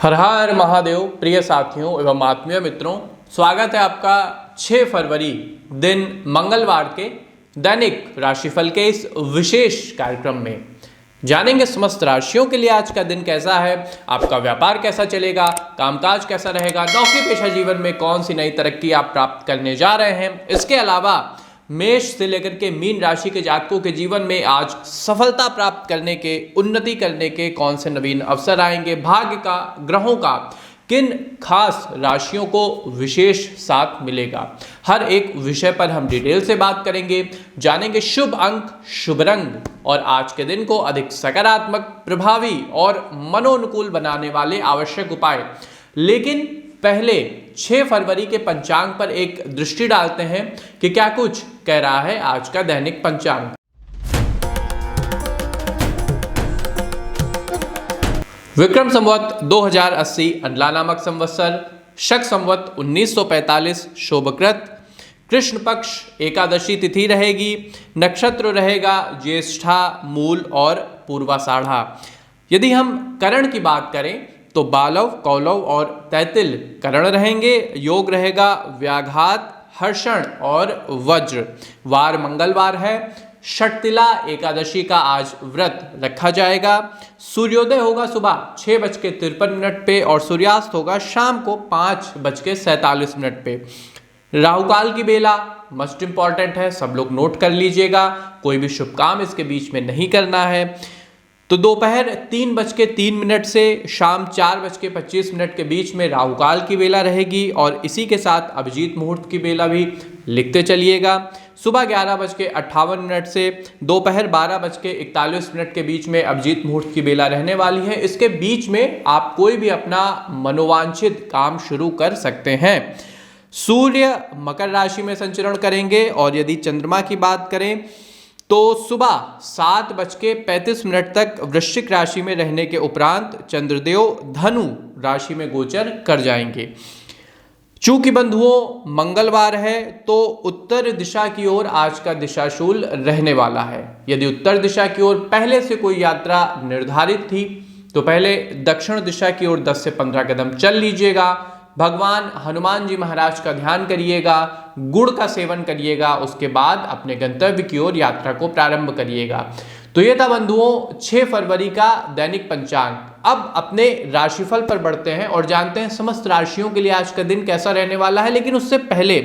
हर हर महादेव। प्रिय साथियों एवं आत्मीय मित्रों, स्वागत है आपका 6 फरवरी दिन मंगलवार के दैनिक राशिफल के इस विशेष कार्यक्रम में। जानेंगे समस्त राशियों के लिए आज का दिन कैसा है, आपका व्यापार कैसा चलेगा, कामकाज कैसा रहेगा, नौकरी पेशा जीवन में कौन सी नई तरक्की आप प्राप्त करने जा रहे हैं। इसके अलावा मेष से लेकर के मीन राशि के जातकों के जीवन में आज सफलता प्राप्त करने के, उन्नति करने के कौन से नवीन अवसर आएंगे, भाग्य का, ग्रहों का किन खास राशियों को विशेष साथ मिलेगा, हर एक विषय पर हम डिटेल से बात करेंगे। जानेंगे शुभ अंक, शुभ रंग और आज के दिन को अधिक सकारात्मक, प्रभावी और मनोनुकूल बनाने वाले आवश्यक उपाय। लेकिन पहले 6 फरवरी के पंचांग पर एक दृष्टि डालते हैं कि क्या कुछ कह रहा है आज का दैनिक पंचांग। विक्रम संवत 2080 अंडला नामक संवत्सर, शक संवत 1945 शोभकृत, कृष्ण पक्ष एकादशी तिथि रहेगी, नक्षत्र रहेगा ज्येष्ठा, मूल और पूर्वाषाढ़ा। यदि हम करण की बात करें तो बालव, कौलव और तैतिल करण रहेंगे। योग रहेगा व्याघात, हर्षण और वज्र। वार मंगलवार है। षटतिला एकादशी का आज व्रत रखा जाएगा। सूर्योदय होगा सुबह 6:53 पे और सूर्यास्त होगा शाम को 5:47 पे। राहुकाल की बेला मोस्ट इंपॉर्टेंट है, सब लोग नोट कर लीजिएगा। कोई भी शुभ काम इसके बीच में नहीं करना है। तो दोपहर 3:03 से शाम 4:25 के बीच में राहुकाल की बेला रहेगी और इसी के साथ अभिजीत मुहूर्त की बेला भी लिखते चलिएगा। सुबह 11:58 से दोपहर 12:41 के बीच में अभिजीत मुहूर्त की बेला रहने वाली है। इसके बीच में आप कोई भी अपना मनोवांछित काम शुरू कर सकते हैं। सूर्य मकर राशि में संचरण करेंगे और यदि चंद्रमा की बात करें तो सुबह 7:35 तक वृश्चिक राशि में रहने के उपरांत चंद्रदेव धनु राशि में गोचर कर जाएंगे। चूंकि बंधुओं मंगलवार है तो उत्तर दिशा की ओर आज का दिशाशूल रहने वाला है। यदि उत्तर दिशा की ओर पहले से कोई यात्रा निर्धारित थी तो पहले दक्षिण दिशा की ओर 10 से 15 कदम चल लीजिएगा। भगवान हनुमान जी महाराज का ध्यान करिएगा, गुड़ का सेवन करिएगा, उसके बाद अपने गंतव्य की ओर यात्रा को प्रारंभ करिएगा। तो ये था बंधुओं 6 फरवरी का दैनिक पंचांग। अब अपने राशिफल पर बढ़ते हैं और जानते हैं समस्त राशियों के लिए आज का दिन कैसा रहने वाला है। लेकिन उससे पहले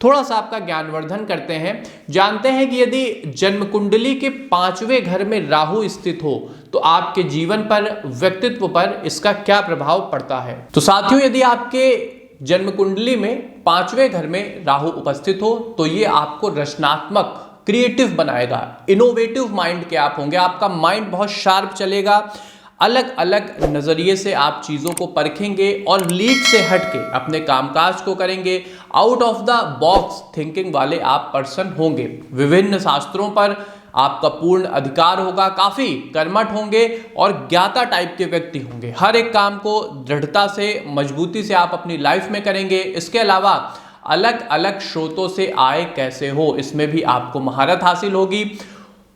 थोड़ा सा आपका ज्ञानवर्धन करते हैं। जानते हैं कि यदि जन्म कुंडली के 5वें घर में राहु स्थित हो तो आपके जीवन पर, व्यक्तित्व पर इसका क्या प्रभाव पड़ता है। तो साथियों, यदि आपके जन्म कुंडली में 5वें घर में राहु उपस्थित हो तो ये आपको रचनात्मक, क्रिएटिव बनाएगा। इनोवेटिव माइंड के आप होंगे। आपका माइंड बहुत शार्प चलेगा। अलग अलग नजरिए से आप चीजों को परखेंगे और लीक से हटके अपने कामकाज को करेंगे। Out of the box thinking वाले आप पर्सन होंगे। विभिन्न शास्त्रों पर आपका पूर्ण अधिकार होगा। काफी कर्मठ होंगे और ज्ञाता टाइप के व्यक्ति होंगे। हर एक काम को दृढ़ता से, मजबूती से आप अपनी लाइफ में करेंगे। इसके अलावा अलग अलग स्रोतों से आय कैसे हो, इसमें भी आपको महारत हासिल होगी।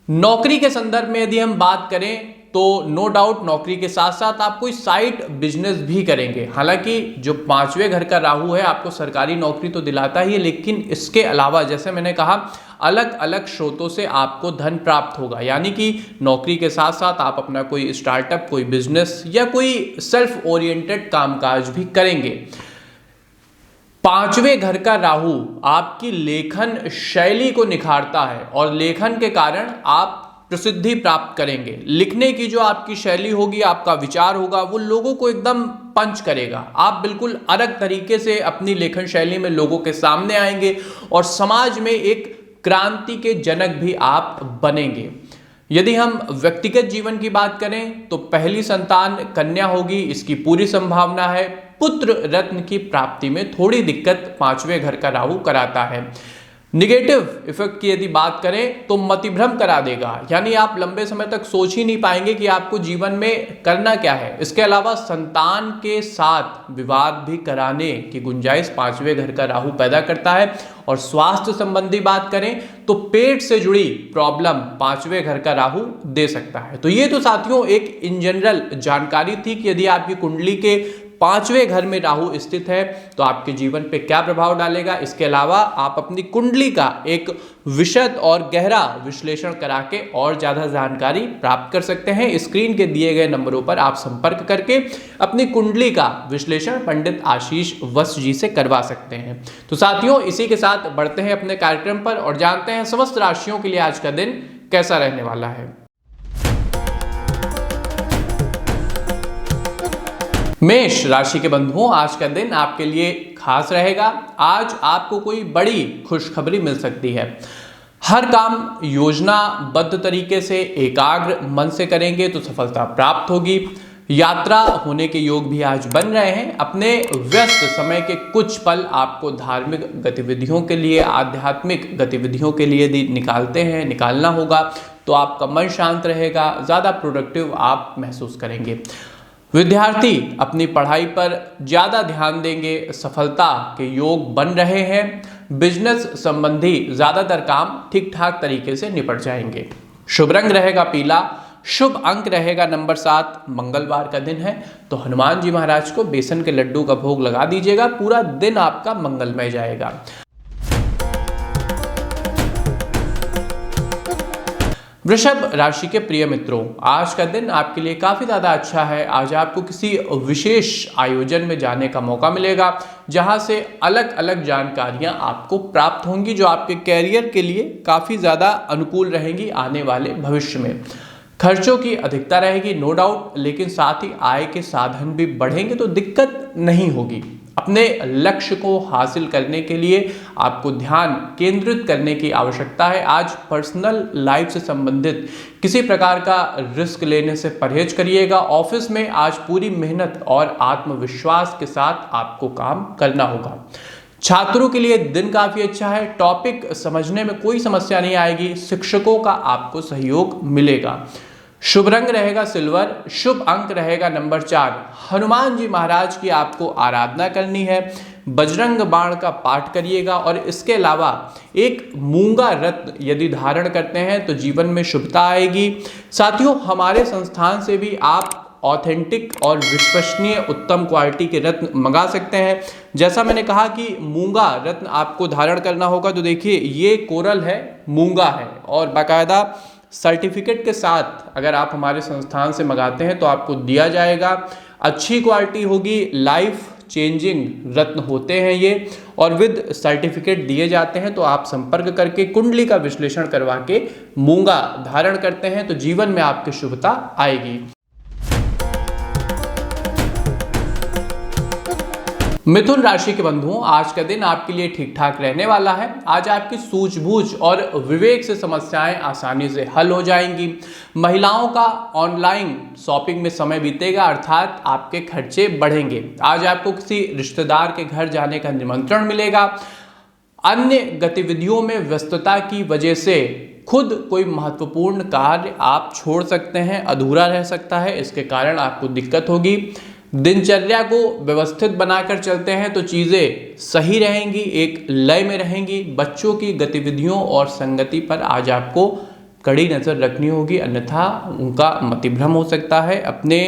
नौकरी के संदर्भ में यदि हम बात करें तो नो डाउट नौकरी के साथ साथ आप कोई साइड बिजनेस भी करेंगे। हालांकि जो 5वें घर का राहु है आपको सरकारी नौकरी तो दिलाता ही है, लेकिन इसके अलावा जैसे मैंने कहा अलग अलग स्रोतों से आपको धन प्राप्त होगा। यानी कि नौकरी के साथ साथ आप अपना कोई स्टार्टअप, कोई बिजनेस या कोई सेल्फ ओरिएंटेड कामकाज भी करेंगे। 5वें घर का राहु आपकी लेखन शैली को निखारता है और लेखन के कारण आप प्रसिद्धि प्राप्त करेंगे। लिखने की जो आपकी शैली होगी, आपका विचार होगा, वो लोगों को एकदम पंच करेगा। आप बिल्कुल अलग तरीके से अपनी लेखन शैली में लोगों के सामने आएंगे और समाज में एक क्रांति के जनक भी आप बनेंगे। यदि हम व्यक्तिगत जीवन की बात करें तो पहली संतान कन्या होगी, इसकी पूरी संभावना है। पुत्र रत्न की प्राप्ति में थोड़ी दिक्कत 5वें घर का राहु कराता है। निगेटिव इफेक्ट की यदि बात करें तो मतिभ्रम करा देगा। यानी आप लंबे समय तक सोच ही नहीं पाएंगे कि आपको जीवन में करना क्या है। इसके अलावा संतान के साथ विवाद भी कराने की गुंजाइश 5वें घर का राहु पैदा करता है। और स्वास्थ्य संबंधी बात करें तो पेट से जुड़ी प्रॉब्लम 5वें घर का राहु दे सकता है। तो ये तो साथियों एक इन जनरल जानकारी थी कि यदि आपकी कुंडली के 5वें घर में राहु स्थित है तो आपके जीवन पे क्या प्रभाव डालेगा। इसके अलावा आप अपनी कुंडली का एक विशद और गहरा विश्लेषण करा के और ज़्यादा जानकारी प्राप्त कर सकते हैं। स्क्रीन के दिए गए नंबरों पर आप संपर्क करके अपनी कुंडली का विश्लेषण पंडित आशीष वत्स जी से करवा सकते हैं। तो साथियों, इसी के साथ बढ़ते हैं अपने कार्यक्रम पर और जानते हैं समस्त राशियों के लिए आज का दिन कैसा रहने वाला है। मेष राशि के बंधुओं, आज का दिन आपके लिए खास रहेगा। आज आपको कोई बड़ी खुशखबरी मिल सकती है। हर काम योजनाबद्ध तरीके से एकाग्र मन से करेंगे तो सफलता प्राप्त होगी। यात्रा होने के योग भी आज बन रहे हैं। अपने व्यस्त समय के कुछ पल आपको धार्मिक गतिविधियों के लिए, आध्यात्मिक गतिविधियों के लिए निकालना होगा तो आपका मन शांत रहेगा, ज़्यादा प्रोडक्टिव आप महसूस करेंगे। विद्यार्थी अपनी पढ़ाई पर ज़्यादा ध्यान देंगे, सफलता के योग बन रहे हैं। बिजनेस संबंधी ज़्यादातर काम ठीक ठाक तरीके से निपट जाएंगे। शुभ रंग रहेगा पीला, शुभ अंक रहेगा नंबर 7। मंगलवार का दिन है तो हनुमान जी महाराज को बेसन के लड्डू का भोग लगा दीजिएगा, पूरा दिन आपका मंगलमय जाएगा। वृषभ राशि के प्रिय मित्रों, आज का दिन आपके लिए काफ़ी ज़्यादा अच्छा है। आज आपको किसी विशेष आयोजन में जाने का मौका मिलेगा जहां से अलग अलग जानकारियां आपको प्राप्त होंगी जो आपके कैरियर के लिए काफ़ी ज़्यादा अनुकूल रहेंगी आने वाले भविष्य में। खर्चों की अधिकता रहेगी नो डाउट, लेकिन साथ ही आय के साधन भी बढ़ेंगे तो दिक्कत नहीं होगी। अपने लक्ष्य को हासिल करने के लिए आपको ध्यान केंद्रित करने की आवश्यकता है। आज पर्सनल लाइफ से संबंधित किसी प्रकार का रिस्क लेने से परहेज करिएगा। ऑफिस में आज पूरी मेहनत और आत्मविश्वास के साथ आपको काम करना होगा। छात्रों के लिए दिन काफ़ी अच्छा है। टॉपिक समझने में कोई समस्या नहीं आएगी। शिक्षकों का आपको सहयोग मिलेगा। शुभ रंग रहेगा सिल्वर, शुभ अंक रहेगा नंबर 4। हनुमान जी महाराज की आपको आराधना करनी है। बजरंग बाण का पाठ करिएगा और इसके अलावा एक मूंगा रत्न यदि धारण करते हैं तो जीवन में शुभता आएगी। साथियों, हमारे संस्थान से भी आप ऑथेंटिक और विश्वसनीय उत्तम क्वालिटी के रत्न मंगा सकते हैं। जैसा मैंने कहा कि मूंगा रत्न आपको धारण करना होगा, तो देखिए ये कोरल है, मूंगा है और बाकायदा सर्टिफिकेट के साथ अगर आप हमारे संस्थान से मंगाते हैं तो आपको दिया जाएगा। अच्छी क्वालिटी होगी, लाइफ चेंजिंग रत्न होते हैं ये और विद सर्टिफिकेट दिए जाते हैं। तो आप संपर्क करके कुंडली का विश्लेषण करवा के मूंगा धारण करते हैं तो जीवन में आपकी शुभता आएगी। मिथुन राशि के बंधुओं, आज का दिन आपके लिए ठीक ठाक रहने वाला है। आज आपकी सूझबूझ और विवेक से समस्याएं आसानी से हल हो जाएंगी। महिलाओं का ऑनलाइन शॉपिंग में समय बीतेगा, अर्थात आपके खर्चे बढ़ेंगे। आज आपको किसी रिश्तेदार के घर जाने का निमंत्रण मिलेगा। अन्य गतिविधियों में व्यस्तता की वजह से खुद कोई महत्वपूर्ण कार्य आप छोड़ सकते हैं, अधूरा रह सकता है, इसके कारण आपको दिक्कत होगी। दिनचर्या को व्यवस्थित बनाकर चलते हैं तो चीज़ें सही रहेंगी, एक लय में रहेंगी। बच्चों की गतिविधियों और संगति पर आज आपको कड़ी नज़र रखनी होगी, अन्यथा उनका मतिभ्रम हो सकता है। अपने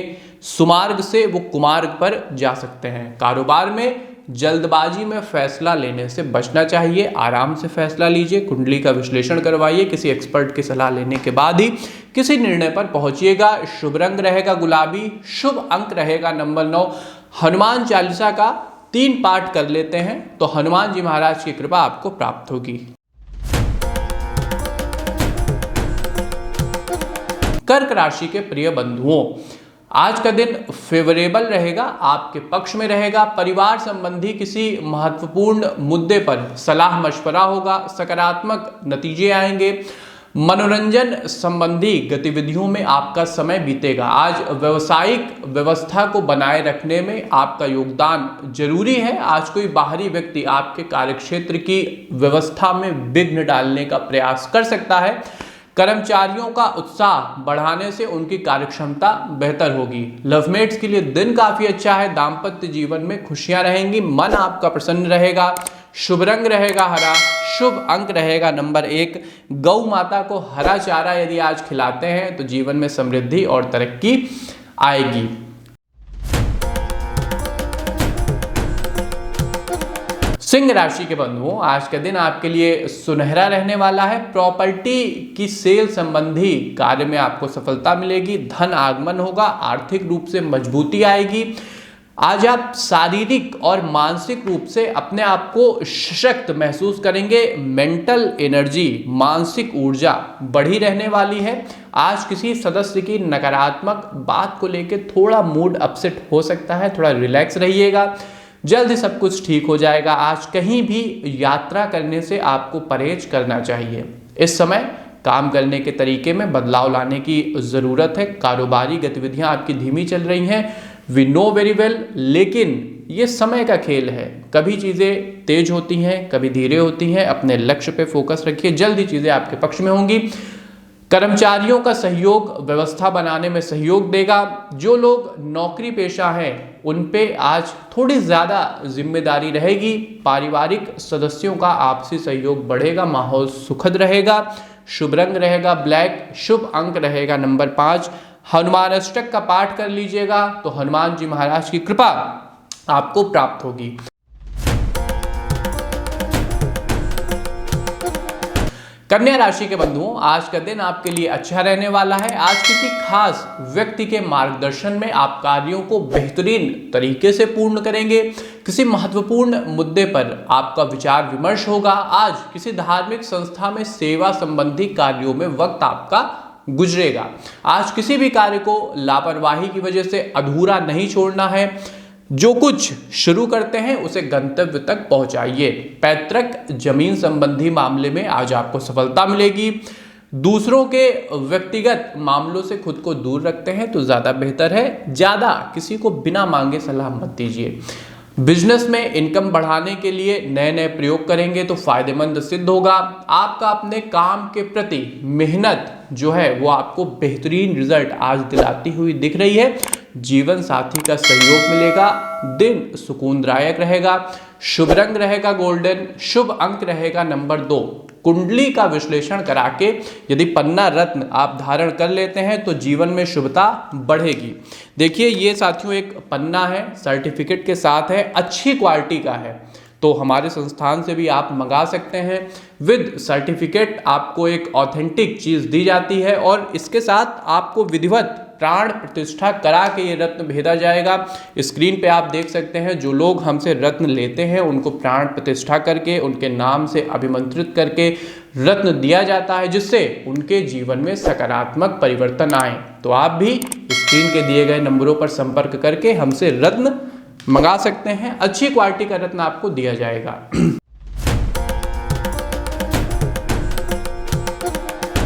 सुमार्ग से वो कुमार्ग पर जा सकते हैं। कारोबार में जल्दबाजी में फैसला लेने से बचना चाहिए, आराम से फैसला लीजिए। कुंडली का विश्लेषण करवाइए, किसी एक्सपर्ट की सलाह लेने के बाद ही किसी निर्णय पर पहुंचिएगा। शुभ रंग रहेगा गुलाबी, शुभ अंक रहेगा नंबर 9। हनुमान चालीसा का 3 पाठ कर लेते हैं तो हनुमान जी महाराज की कृपा आपको प्राप्त होगी। कर्क राशि के प्रिय बंधुओं, आज का दिन फेवरेबल रहेगा, आपके पक्ष में रहेगा। परिवार संबंधी किसी महत्वपूर्ण मुद्दे पर सलाह मशवरा होगा, सकारात्मक नतीजे आएंगे। मनोरंजन संबंधी गतिविधियों में आपका समय बीतेगा। आज व्यावसायिक व्यवस्था को बनाए रखने में आपका योगदान जरूरी है। आज कोई बाहरी व्यक्ति आपके कार्यक्षेत्र की व्यवस्था में विघ्न डालने का प्रयास कर सकता है। कर्मचारियों का उत्साह बढ़ाने से उनकी कार्यक्षमता बेहतर होगी। लवमेट्स के लिए दिन काफी अच्छा है। दाम्पत्य जीवन में खुशियां रहेंगी, मन आपका प्रसन्न रहेगा। शुभ रंग रहेगा हरा, शुभ अंक रहेगा नंबर 1। गौ माता को हरा चारा यदि आज खिलाते हैं तो जीवन में समृद्धि और तरक्की आएगी। सिंह राशि के बंधुओं, आज का दिन आपके लिए सुनहरा रहने वाला है। प्रॉपर्टी की सेल संबंधी कार्य में आपको सफलता मिलेगी, धन आगमन होगा, आर्थिक रूप से मजबूती आएगी। आज आप शारीरिक और मानसिक रूप से अपने आप को सशक्त महसूस करेंगे। मेंटल एनर्जी, मानसिक ऊर्जा बढ़ी रहने वाली है। आज किसी सदस्य की नकारात्मक बात को लेकर थोड़ा मूड अपसेट हो सकता है, थोड़ा रिलैक्स रहिएगा, जल्द ही सब कुछ ठीक हो जाएगा। आज कहीं भी यात्रा करने से आपको परहेज करना चाहिए। इस समय काम करने के तरीके में बदलाव लाने की ज़रूरत है। कारोबारी गतिविधियां आपकी धीमी चल रही हैं, वी नो वेरी वेल, लेकिन ये समय का खेल है। कभी चीज़ें तेज होती हैं, कभी धीरे होती हैं। अपने लक्ष्य पे फोकस रखिए, जल्द ही चीज़ें आपके पक्ष में होंगी। कर्मचारियों का सहयोग व्यवस्था बनाने में सहयोग देगा। जो लोग नौकरी पेशा हैं उन पे आज थोड़ी ज़्यादा जिम्मेदारी रहेगी। पारिवारिक सदस्यों का आपसी सहयोग बढ़ेगा, माहौल सुखद रहेगा। शुभ रंग रहेगा ब्लैक, शुभ अंक रहेगा नंबर 5। हनुमान अष्टक का पाठ कर लीजिएगा तो हनुमान जी महाराज की कृपा आपको प्राप्त होगी। कन्या राशि के बंधुओं, आज का दिन आपके लिए अच्छा रहने वाला है। आज किसी खास व्यक्ति के मार्गदर्शन में आप कार्यों को बेहतरीन तरीके से पूर्ण करेंगे। किसी महत्वपूर्ण मुद्दे पर आपका विचार विमर्श होगा। आज किसी धार्मिक संस्था में सेवा संबंधी कार्यों में वक्त आपका गुजरेगा। आज किसी भी कार्य को लापरवाही की वजह से अधूरा नहीं छोड़ना है। जो कुछ शुरू करते हैं उसे गंतव्य तक पहुंचाइए। पैतृक जमीन संबंधी मामले में आज आपको सफलता मिलेगी। दूसरों के व्यक्तिगत मामलों से खुद को दूर रखते हैं तो ज़्यादा बेहतर है। ज़्यादा किसी को बिना मांगे सलाह मत दीजिए। बिजनेस में इनकम बढ़ाने के लिए नए नए प्रयोग करेंगे तो फायदेमंद सिद्ध होगा। आपका अपने काम के प्रति मेहनत जो है वो आपको बेहतरीन रिजल्ट आज दिलाती हुई दिख रही है। जीवन साथी का सहयोग मिलेगा, दिन सुकूनदायक रहेगा। शुभ रंग रहेगा गोल्डन, शुभ अंक रहेगा नंबर 2। कुंडली का विश्लेषण करा के यदि पन्ना रत्न आप धारण कर लेते हैं तो जीवन में शुभता बढ़ेगी। देखिए ये साथियों एक पन्ना है, सर्टिफिकेट के साथ है, अच्छी क्वालिटी का है, तो हमारे संस्थान से भी आप मंगा सकते हैं। विद सर्टिफिकेट आपको एक ऑथेंटिक चीज़ दी जाती है और इसके साथ आपको विधिवत प्राण प्रतिष्ठा करा के ये रत्न भेजा जाएगा। स्क्रीन पे आप देख सकते हैं जो लोग हमसे रत्न लेते हैं उनको प्राण प्रतिष्ठा करके उनके नाम से अभिमंत्रित करके रत्न दिया जाता है, जिससे उनके जीवन में सकारात्मक परिवर्तन आए। तो आप भी स्क्रीन के दिए गए नंबरों पर संपर्क करके हमसे रत्न मंगा सकते हैं। अच्छी क्वालिटी का रत्न आपको दिया जाएगा।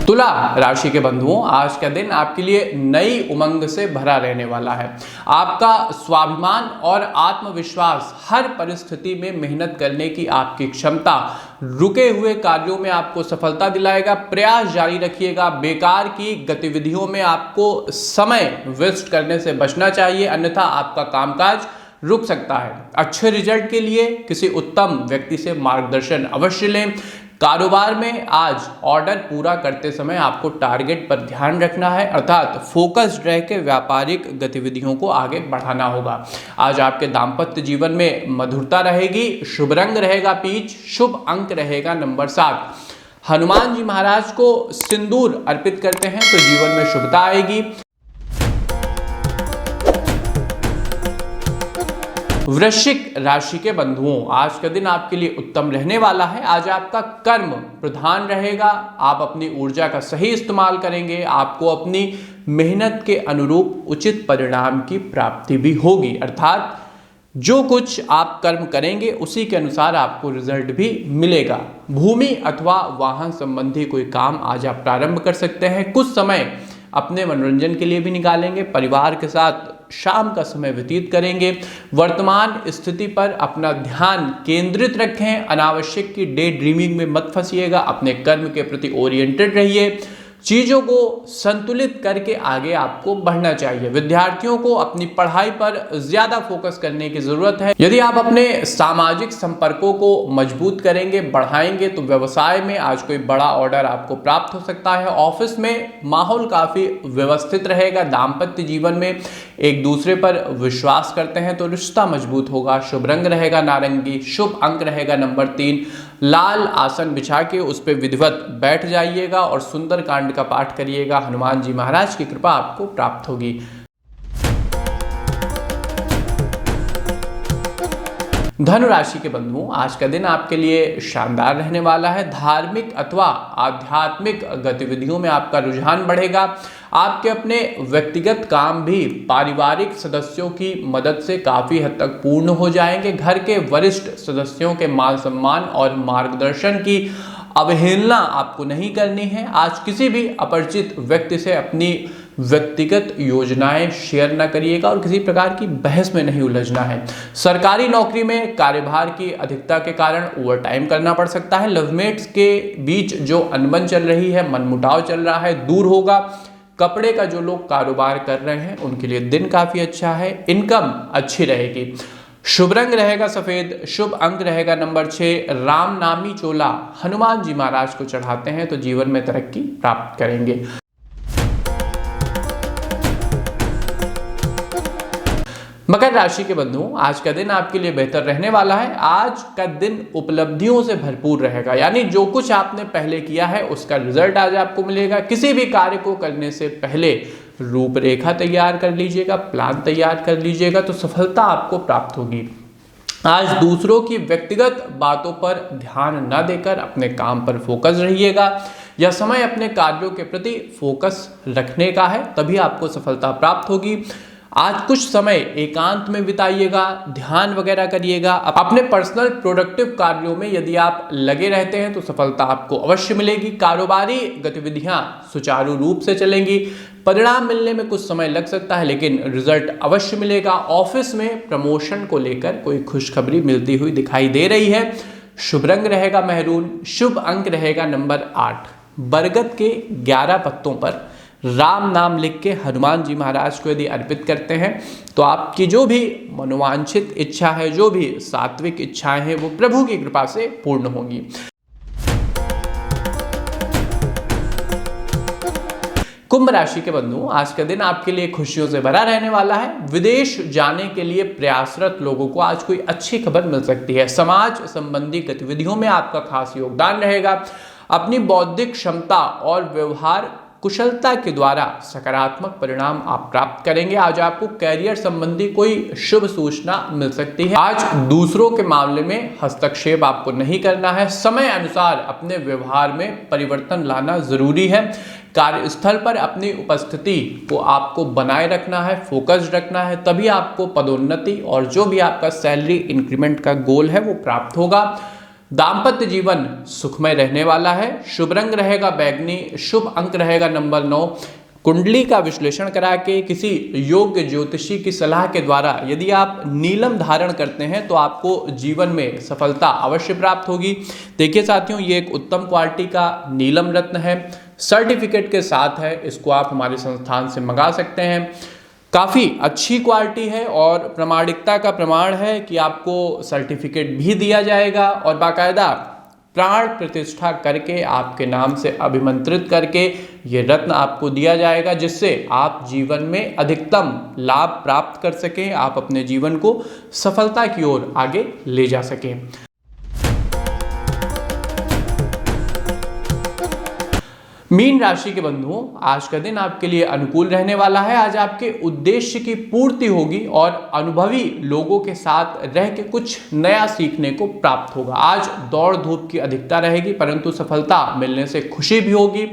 तुला राशि के बंधुओं, आज का दिन आपके लिए नई उमंग से भरा रहने वाला है। आपका स्वाभिमान और आत्मविश्वास हर परिस्थिति में मेहनत करने की आपकी क्षमता रुके हुए कार्यों में आपको सफलता दिलाएगा। प्रयास जारी रखिएगा। बेकार की गतिविधियों में आपको समय वेस्ट करने से बचना चाहिए, अन्यथा आपका कामकाज रुक सकता है। अच्छे रिजल्ट के लिए किसी उत्तम व्यक्ति से मार्गदर्शन अवश्य लें। कारोबार में आज ऑर्डर पूरा करते समय आपको टारगेट पर ध्यान रखना है, अर्थात फोकस्ड रह के व्यापारिक गतिविधियों को आगे बढ़ाना होगा। आज आपके दाम्पत्य जीवन में मधुरता रहेगी। शुभ रंग रहेगा पीच, शुभ अंक रहेगा नंबर 7। हनुमान जी महाराज को सिंदूर अर्पित करते हैं तो जीवन में शुभता आएगी। वृश्चिक राशि के बंधुओं, आज का दिन आपके लिए उत्तम रहने वाला है। आज आपका कर्म प्रधान रहेगा। आप अपनी ऊर्जा का सही इस्तेमाल करेंगे। आपको अपनी मेहनत के अनुरूप उचित परिणाम की प्राप्ति भी होगी, अर्थात जो कुछ आप कर्म करेंगे उसी के अनुसार आपको रिजल्ट भी मिलेगा। भूमि अथवा वाहन संबंधी कोई काम आज आप प्रारंभ कर सकते हैं। कुछ समय अपने मनोरंजन के लिए भी निकालेंगे। परिवार के साथ शाम का समय व्यतीत करेंगे। वर्तमान स्थिति पर अपना ध्यान केंद्रित रखें। अनावश्यक की डे ड्रीमिंग में मत फंसिएगा। अपने कर्म के प्रति ओरिएंटेड रहिए। चीज़ों को संतुलित करके आगे आपको बढ़ना चाहिए। विद्यार्थियों को अपनी पढ़ाई पर ज़्यादा फोकस करने की ज़रूरत है। यदि आप अपने सामाजिक संपर्कों को मजबूत करेंगे, बढ़ाएंगे, तो व्यवसाय में आज कोई बड़ा ऑर्डर आपको प्राप्त हो सकता है। ऑफिस में माहौल काफ़ी व्यवस्थित रहेगा। दाम्पत्य जीवन में एक दूसरे पर विश्वास करते हैं तो रिश्ता मजबूत होगा। शुभ रंग रहेगा नारंगी, शुभ अंक रहेगा नंबर 3। लाल आसन बिछा के उस पर विधिवत बैठ जाइएगा और सुंदर कांड का पाठ करिएगा। हनुमान जी महाराज की कृपा आपको प्राप्त होगी। धनु राशि के बंधुओं, आज का दिन आपके लिए शानदार रहने वाला है। धार्मिक अथवा आध्यात्मिक गतिविधियों में आपका रुझान बढ़ेगा। आपके अपने व्यक्तिगत काम भी पारिवारिक सदस्यों की मदद से काफ़ी हद तक पूर्ण हो जाएंगे। घर के वरिष्ठ सदस्यों के मान सम्मान और मार्गदर्शन की अवहेलना आपको नहीं करनी है। आज किसी भी अपरिचित व्यक्ति से अपनी व्यक्तिगत योजनाएं शेयर न करिएगा और किसी प्रकार की बहस में नहीं उलझना है। सरकारी नौकरी में कार्यभार की अधिकता के कारण ओवरटाइम करना पड़ सकता है। लवमेट्स के बीच जो अनबन चल रही है, मनमुटाव चल रहा है, दूर होगा। कपड़े का जो लोग कारोबार कर रहे हैं उनके लिए दिन काफ़ी अच्छा है। इनकम अच्छी रहेगी। शुभ रंग रहेगा सफ़ेद, शुभ अंक रहेगा नंबर 6। राम नामी चोला हनुमान जी महाराज को चढ़ाते हैं तो जीवन में तरक्की प्राप्त करेंगे। मकर राशि के बंधुओं, आज का दिन आपके लिए बेहतर रहने वाला है। आज का दिन उपलब्धियों से भरपूर रहेगा, यानी जो कुछ आपने पहले किया है उसका रिजल्ट आज आपको मिलेगा। किसी भी कार्य को करने से पहले रूपरेखा तैयार कर लीजिएगा, प्लान तैयार कर लीजिएगा, तो सफलता आपको प्राप्त होगी। आज दूसरों की व्यक्तिगत बातों पर ध्यान न देकर अपने काम पर फोकस रहिएगा। यह समय अपने कार्यों के प्रति फोकस रखने का है, तभी आपको सफलता प्राप्त होगी। आज कुछ समय एकांत में बिताइएगा, ध्यान वगैरह करिएगा। अपने पर्सनल प्रोडक्टिव कार्यों में यदि आप लगे रहते हैं तो सफलता आपको अवश्य मिलेगी। कारोबारी गतिविधियां सुचारू रूप से चलेंगी। परिणाम मिलने में कुछ समय लग सकता है लेकिन रिजल्ट अवश्य मिलेगा। ऑफिस में प्रमोशन को लेकर कोई खुशखबरी मिलती हुई दिखाई दे रही है। शुभ रंग रहेगा मैरून, शुभ अंक रहेगा नंबर 8। बरगद के 11 पत्तों पर राम नाम लिख के हनुमान जी महाराज को यदि अर्पित करते हैं तो आपकी जो भी मनोवांछित इच्छा है, जो भी सात्विक इच्छाएं हैं, वो प्रभु की कृपा से पूर्ण होंगी। कुंभ राशि के बंधुओं, आज का दिन आपके लिए खुशियों से भरा रहने वाला है। विदेश जाने के लिए प्रयासरत लोगों को आज कोई अच्छी खबर मिल सकती है। समाज संबंधी गतिविधियों में आपका खास योगदान रहेगा। अपनी बौद्धिक क्षमता और व्यवहार कुशलता के द्वारा सकारात्मक परिणाम आप प्राप्त करेंगे। आज आपको कैरियर संबंधी कोई शुभ सूचना मिल सकती है। आज दूसरों के मामले में हस्तक्षेप आपको नहीं करना है। समय अनुसार अपने व्यवहार में परिवर्तन लाना जरूरी है। कार्यस्थल पर अपनी उपस्थिति को आपको बनाए रखना है, फोकस रखना है, तभी आपको पदोन्नति और जो भी आपका सैलरी इंक्रीमेंट का गोल है वो प्राप्त होगा। दाम्पत्य जीवन सुखमय रहने वाला है। शुभ रंग रहेगा बैगनी, शुभ अंक रहेगा नंबर 9। कुंडली का विश्लेषण करा के किसी योग्य ज्योतिषी की सलाह के द्वारा यदि आप नीलम धारण करते हैं तो आपको जीवन में सफलता अवश्य प्राप्त होगी। देखिए साथियों, ये एक उत्तम क्वालिटी का नीलम रत्न है, सर्टिफिकेट के साथ है। इसको आप हमारे संस्थान से मंगा सकते हैं। काफ़ी अच्छी क्वालिटी है और प्रामाणिकता का प्रमाण है कि आपको सर्टिफिकेट भी दिया जाएगा और बाकायदा प्राण प्रतिष्ठा करके आपके नाम से अभिमंत्रित करके ये रत्न आपको दिया जाएगा, जिससे आप जीवन में अधिकतम लाभ प्राप्त कर सकें, आप अपने जीवन को सफलता की ओर आगे ले जा सकें। मीन राशि के बंधुओं, आज का दिन आपके लिए अनुकूल रहने वाला है। आज आपके उद्देश्य की पूर्ति होगी और अनुभवी लोगों के साथ रह के कुछ नया सीखने को प्राप्त होगा। आज दौड़ धूप की अधिकता रहेगी परंतु सफलता मिलने से खुशी भी होगी।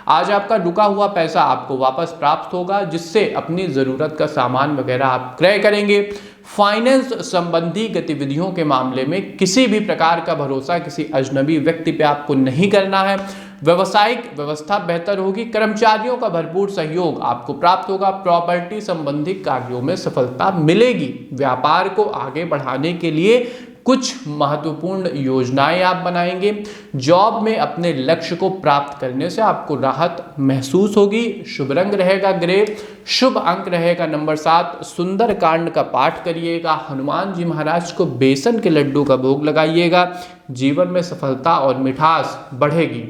आज आपका रुका हुआ पैसा आपको वापस प्राप्त होगा, जिससे अपनी ज़रूरत का सामान वगैरह आप क्रय करेंगे। फाइनेंस संबंधी गतिविधियों के मामले में किसी भी प्रकार का भरोसा किसी अजनबी व्यक्ति पे आपको नहीं करना है। व्यवसायिक व्यवस्था बेहतर होगी, कर्मचारियों का भरपूर सहयोग आपको प्राप्त होगा, प्रॉपर्टी संबंधी कार्यों में सफलता मिलेगी, व्यापार को आगे बढ़ाने के लिए कुछ महत्वपूर्ण योजनाएं आप बनाएंगे, जॉब में अपने लक्ष्य को प्राप्त करने से आपको राहत महसूस होगी, शुभ रंग रहेगा ग्रे, शुभ अंक रहेगा नंबर 7, सुंदर कांड का पाठ करिएगा, हनुमान जी महाराज को बेसन के लड्डू का भोग लगाइएगा, जीवन में सफलता और मिठास बढ़ेगी।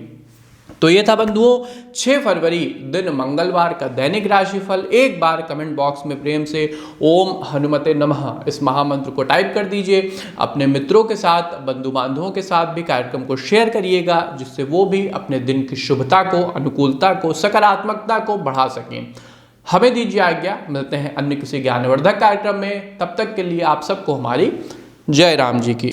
तो ये था बंधुओं 6 फरवरी दिन मंगलवार का दैनिक राशिफल। एक बार कमेंट बॉक्स में प्रेम से ओम हनुमते नमः इस महामंत्र को टाइप कर दीजिए, अपने मित्रों के साथ, बंधु बांधवों के साथ भी कार्यक्रम को शेयर करिएगा, जिससे वो भी अपने दिन की शुभता को, अनुकूलता को, सकारात्मकता को बढ़ा सकें। हमें दीजिए आज्ञा, मिलते हैं अन्य किसी ज्ञानवर्धक कार्यक्रम में, तब तक के लिए आप सबको हमारी जय राम जी की।